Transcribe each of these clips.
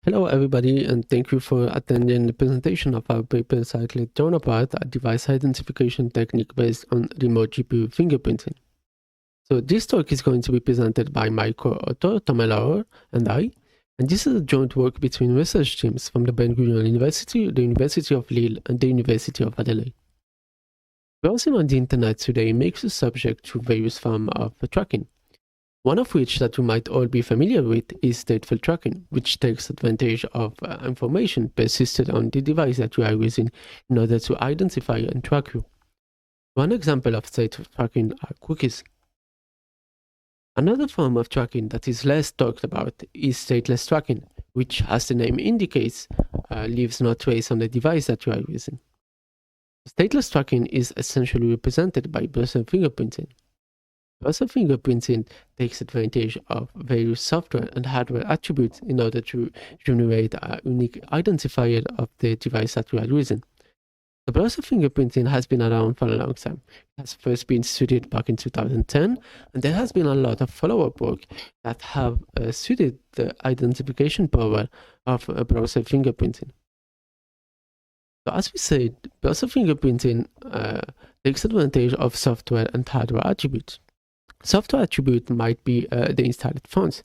Hello everybody, and thank you for attending the presentation of our paper titled DrawnApart, a device identification technique based on remote GPU fingerprinting. So this talk is going to be presented by my co-author, Tom and I, and this is a joint work between research teams from the Ben-Gurion University, the University of Lille, and the University of Adelaide. Browsing on the internet today makes you subject to various forms of tracking. One of which that you might all be familiar with is stateful tracking, which takes advantage of information persisted on the device that you are using in order to identify and track you. One example of stateful tracking are cookies. Another form of tracking that is less talked about is stateless tracking, which, as the name indicates, leaves no trace on the device that you are using. Stateless tracking is essentially represented by browser fingerprinting. Browser fingerprinting takes advantage of various software and hardware attributes in order to generate a unique identifier of the device that you are using. The browser fingerprinting has been around for a long time. It has first been studied back in 2010, and there has been a lot of follow-up work that have studied the identification power of browser fingerprinting. So as we said, browser fingerprinting takes advantage of software and hardware attributes. Software attribute might be the installed fonts.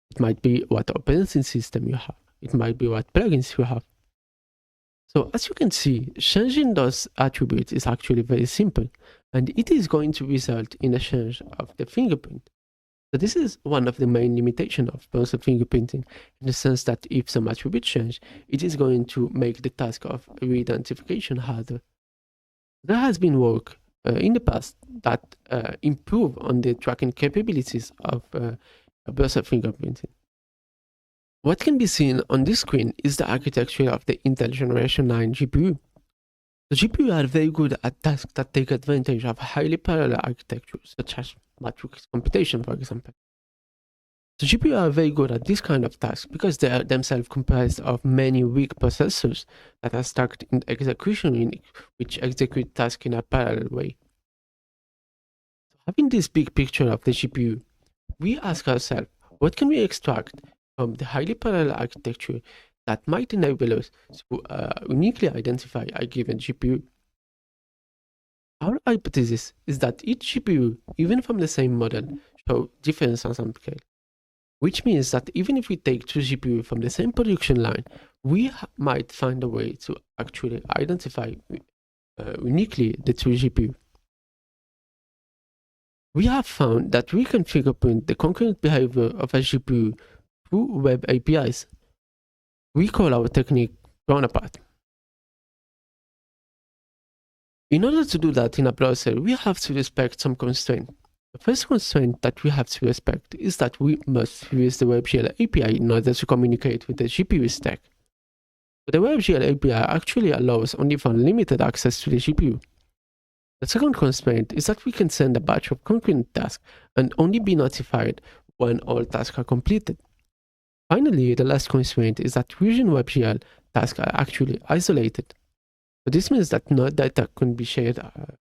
It might be what operating system you have. It might be what plugins you have. So as you can see, changing those attributes is actually very simple, and it is going to result in a change of the fingerprint. So this is one of the main limitations of browser fingerprinting, in the sense that if some attribute change, it is going to make the task of re-identification harder. There has been work in the past that improve on the tracking capabilities of browser fingerprinting. What can be seen on this screen is the architecture of the Intel Generation 9 GPU. The GPU are very good at tasks that take advantage of highly parallel architecture, such as matrix computation, for example. The GPU are very good at this kind of tasks because they are themselves comprised of many weak processors that are stacked in execution unit, which execute tasks in a parallel way. Having this big picture of the GPU, we ask ourselves, what can we extract from the highly parallel architecture that might enable us to uniquely identify a given GPU? Our hypothesis is that each GPU, even from the same model, shows difference on some scale, which means that even if we take two GPU from the same production line, we might find a way to actually identify uniquely the two GPU. We have found that we can fingerprint the concurrent behavior of a GPU through web APIs. We call our technique DrawnApart. In order to do that in a browser, we have to respect some constraints. The first constraint that we have to respect is that we must use the WebGL API in order to communicate with the GPU stack. But the WebGL API actually allows only for limited access to the GPU. The second constraint is that we can send a batch of concurrent tasks and only be notified when all tasks are completed. Finally, the last constraint is that using WebGL, tasks are actually isolated. So this means that no data can be shared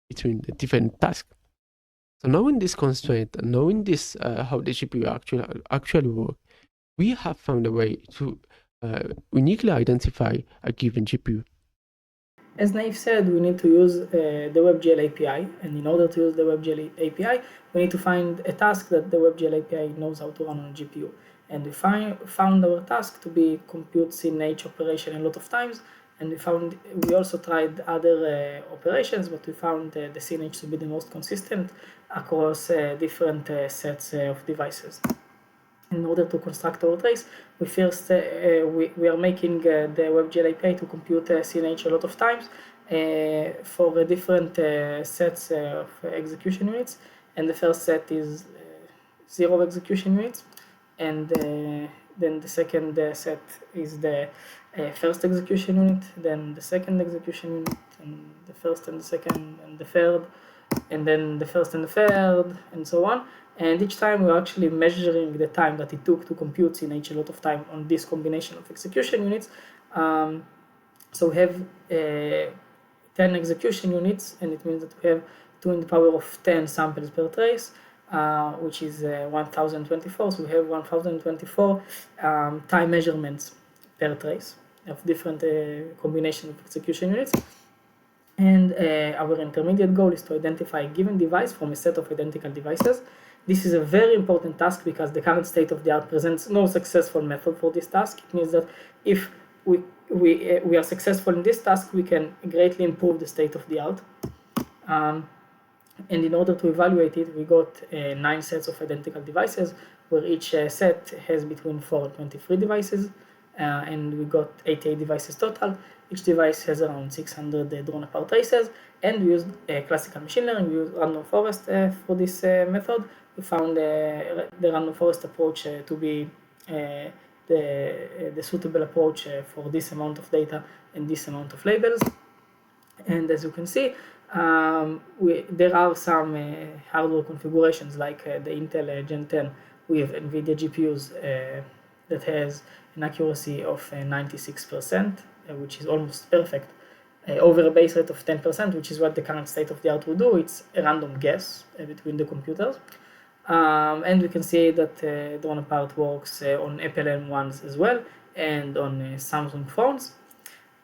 between the different tasks. So knowing this constraint and knowing this how the GPU actually work, we have found a way to uniquely identify a given GPU. As Naive said, we need to use the WebGL API, and in order to use the WebGL API, we need to find a task that the WebGL API knows how to run on a GPU. And we found our task to be compute CNH operation a lot of times, and we also tried other operations, but we found the CNH to be the most consistent across different sets of devices. In order to construct our trace, we first we are making the WebGL API to compute CNH a lot of times for different sets of execution units, and the first set is 0 execution units, and then the second set is the first execution unit, then the second execution unit, and the first and the second and the third, and then the first and the third, and so on. And each time we're actually measuring the time that it took to compute CNH a lot of time on this combination of execution units. So we have 10 execution units, and it means that we have 2 in the power of 10 samples per trace, which is 1024. So we have 1024 time measurements per trace of different combination of execution units. And our intermediate goal is to identify a given device from a set of identical devices. This is a very important task because the current state of the art presents no successful method for this task. It means that if we are successful in this task, we can greatly improve the state of the art. And in order to evaluate it, we got 9 sets of identical devices, where each set has between 4 and 23 devices, and we got 88 devices total. Each device has around 600 DrawnApart traces, and we used classical machine learning. We used random forest for this method. We found the random forest approach to be the suitable approach for this amount of data and this amount of labels. And as you can see, there are some hardware configurations like the Intel Gen 10 with NVIDIA GPUs that has an accuracy of 96%, which is almost perfect, over a base rate of 10%, which is what the current state of the art will do. It's a random guess between the computers. And we can see that DrawnApart works on Apple M1s as well, and on Samsung phones,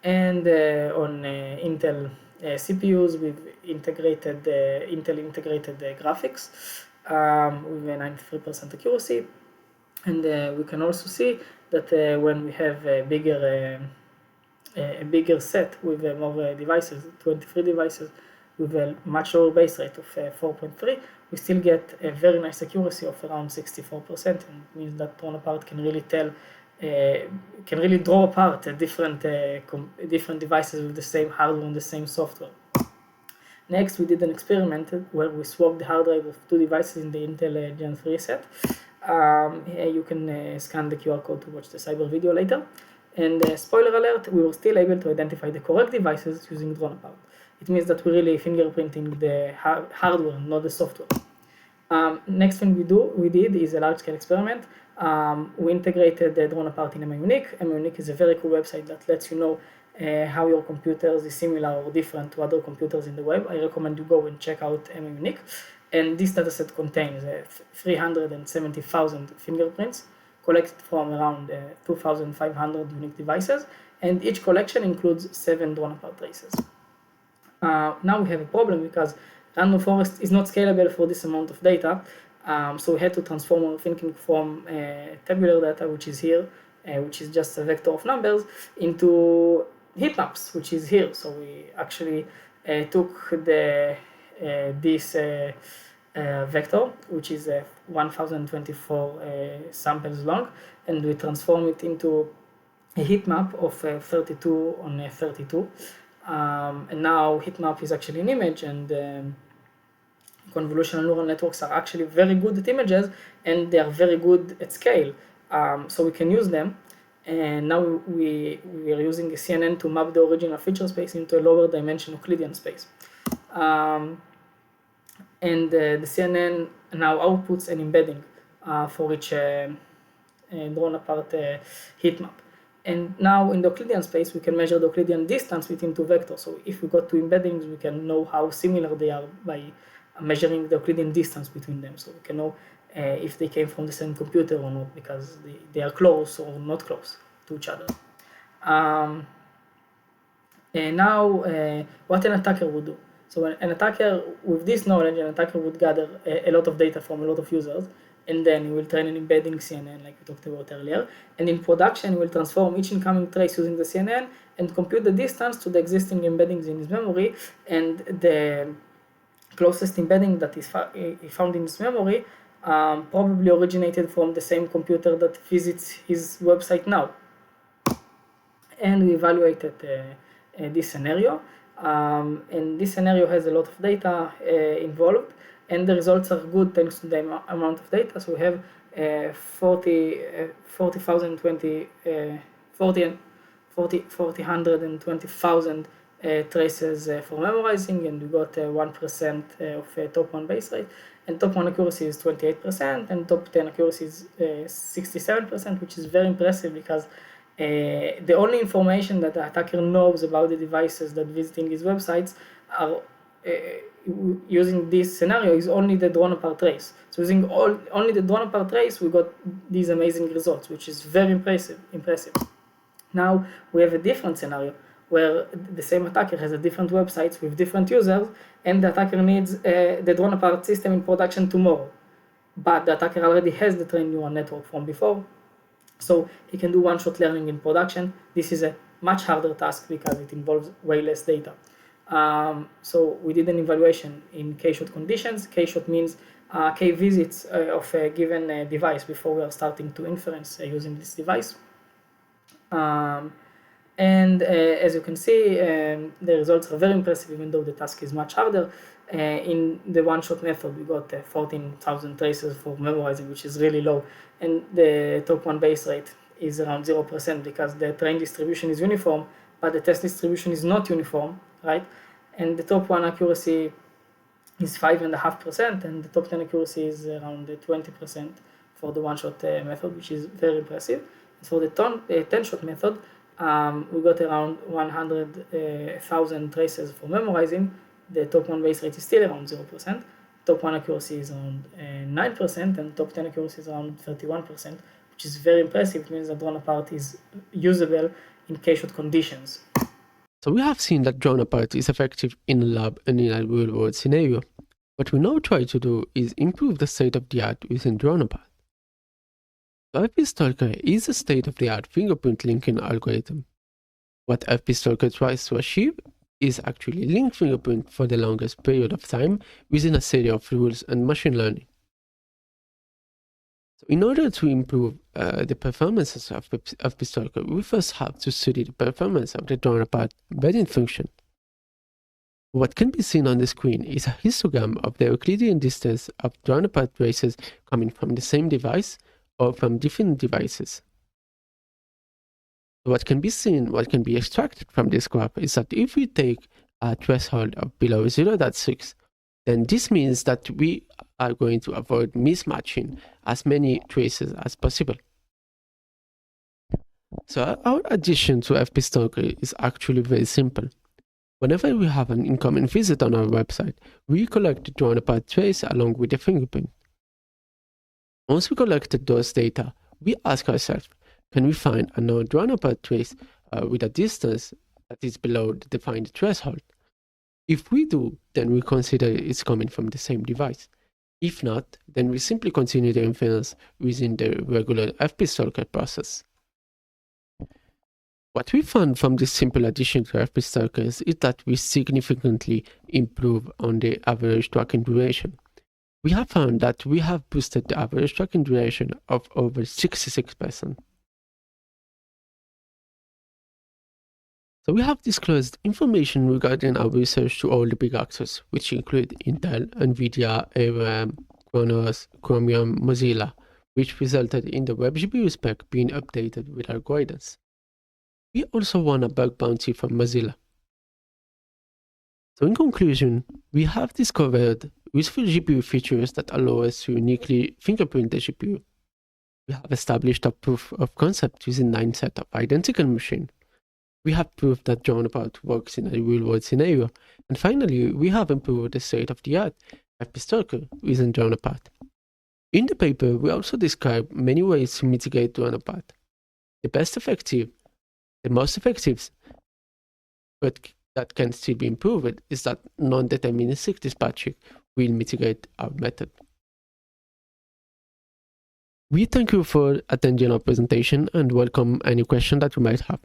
and on Intel CPUs with integrated Intel integrated graphics with a 93% accuracy. And we can also see that when we have a bigger set with more devices, 23 devices, with a much lower base rate of 4.3, we still get a very nice accuracy of around 64%, and it means that DrawnApart can really draw apart different devices with the same hardware and the same software. Next, we did an experiment where we swapped the hard drive of 2 devices in the Intel Gen 3 set. Here you can scan the QR code to watch the cyber video later. And spoiler alert, we were still able to identify the correct devices using DrawnApart. It means that we're really fingerprinting the hardware, not the software. Next thing we did is a large-scale experiment. We integrated the DrawnApart in MUnique. MUnique is a very cool website that lets you know how your computers is similar or different to other computers in the web. I recommend you go and check out MUnique. And this dataset contains 370,000 fingerprints collected from around 2,500 unique devices, and each collection includes 7 DrawnApart traces. Now we have a problem because random forest is not scalable for this amount of data, so we had to transform our thinking from tabular data, which is here, which is just a vector of numbers, into heat maps, which is here. So we actually took this vector, which is 1024 samples long, and we transform it into a heat map of 32 on 32. And now heat map is actually an image, and convolutional neural networks are actually very good at images, and they are very good at scale. So we can use them. And now we are using a CNN to map the original feature space into a lower dimension Euclidean space. And the CNN now outputs an embedding for each DrawnApart heat map. And now in the Euclidean space, we can measure the Euclidean distance between 2 vectors. So if we got 2 embeddings, we can know how similar they are by measuring the Euclidean distance between them. So we can know if they came from the same computer or not, because they are close or not close to each other. And now, what an attacker would do. So an attacker, with this knowledge, an attacker would gather a lot of data from a lot of users, and then he will train an embedding CNN like we talked about earlier. And in production, he will transform each incoming trace using the CNN and compute the distance to the existing embeddings in his memory, and the closest embedding that is found in his memory probably originated from the same computer that visits his website now. And we evaluated this scenario. And this scenario has a lot of data involved, and the results are good thanks to the amount of data. So we have 420,000 traces for memorizing, and we got 1% of top 1 base rate, and top 1 accuracy is 28%, and top 10 accuracy is 67%, which is very impressive because the only information that the attacker knows about the devices that visiting his websites are using this scenario is only the DrawnApart trace. So using only the DrawnApart trace, we got these amazing results, which is very impressive. Now we have a different scenario where the same attacker has a different websites with different users, and the attacker needs the DrawnApart system in production tomorrow. But the attacker already has the trained neural network from before, so he can do one-shot learning in production. This is a much harder task because it involves way less data. So we did an evaluation in k-shot conditions. K-shot means k visits of a given device before we are starting to inference using this device. And as you can see, the results are very impressive, even though the task is much harder. In the one-shot method, we got 14,000 traces for memorizing, which is really low. And the top one base rate is around 0% because the train distribution is uniform, but the test distribution is not uniform, right? And the top one accuracy is 5.5%, and the top 10 accuracy is around 20% for the one-shot method, which is very impressive. For the 10-shot method, we got around 100,000 traces for memorizing. The top one base rate is still around 0%. Top one accuracy is around 9%, and top 10 accuracy is around 31%, which is very impressive. It means that DrawnApart is usable in k-shot conditions. So we have seen that DrawnApart is effective in a lab and in a real-world scenario. What we now try to do is improve the state-of-the-art within DrawnApart. So FP-Stalker is a state-of-the-art fingerprint linking algorithm. What FP-Stalker tries to achieve is actually link fingerprint for the longest period of time within a set of rules and machine learning. So in order to improve the performances of FP-Stalker, we first have to study the performance of the DrawnApart embedding function. What can be seen on the screen is a histogram of the Euclidean distance of DrawnApart traces coming from the same device or from different devices. What can be seen, what can be extracted from this graph is that if we take a threshold of below 0.6, then this means that we are going to avoid mismatching as many traces as possible. So our addition to FP-Stalker is actually very simple. Whenever we have an incoming visit on our website, we collect the DrawnApart trace along with the fingerprint. Once we collected those data, we ask ourselves, can we find a known DrawnApart trace with a distance that is below the defined threshold? If we do, then we consider it's coming from the same device. If not, then we simply continue the inference within the regular FP-Stalker process. What we found from this simple addition to FP-Stalker is that we significantly improve on the average tracking duration. We have found that we have boosted the average tracking duration of over 66%. So we have disclosed information regarding our research to all the big actors, which include Intel, NVIDIA, ARM, Kronos, Chromium, Mozilla, which resulted in the WebGPU spec being updated with our guidance. We also won a bug bounty from Mozilla. So in conclusion, we have discovered useful GPU features that allow us to uniquely fingerprint the GPU. We have established a proof of concept using 9 sets of identical machines. We have proved that DrawnApart works in a real-world scenario. And finally, we have improved the state-of-the-art FP-Stalker using DrawnApart. In the paper, we also describe many ways to mitigate DrawnApart. The most effective, but that can still be improved, is that non-deterministic dispatching will mitigate our method. We thank you for attending our presentation and welcome any question that you might have.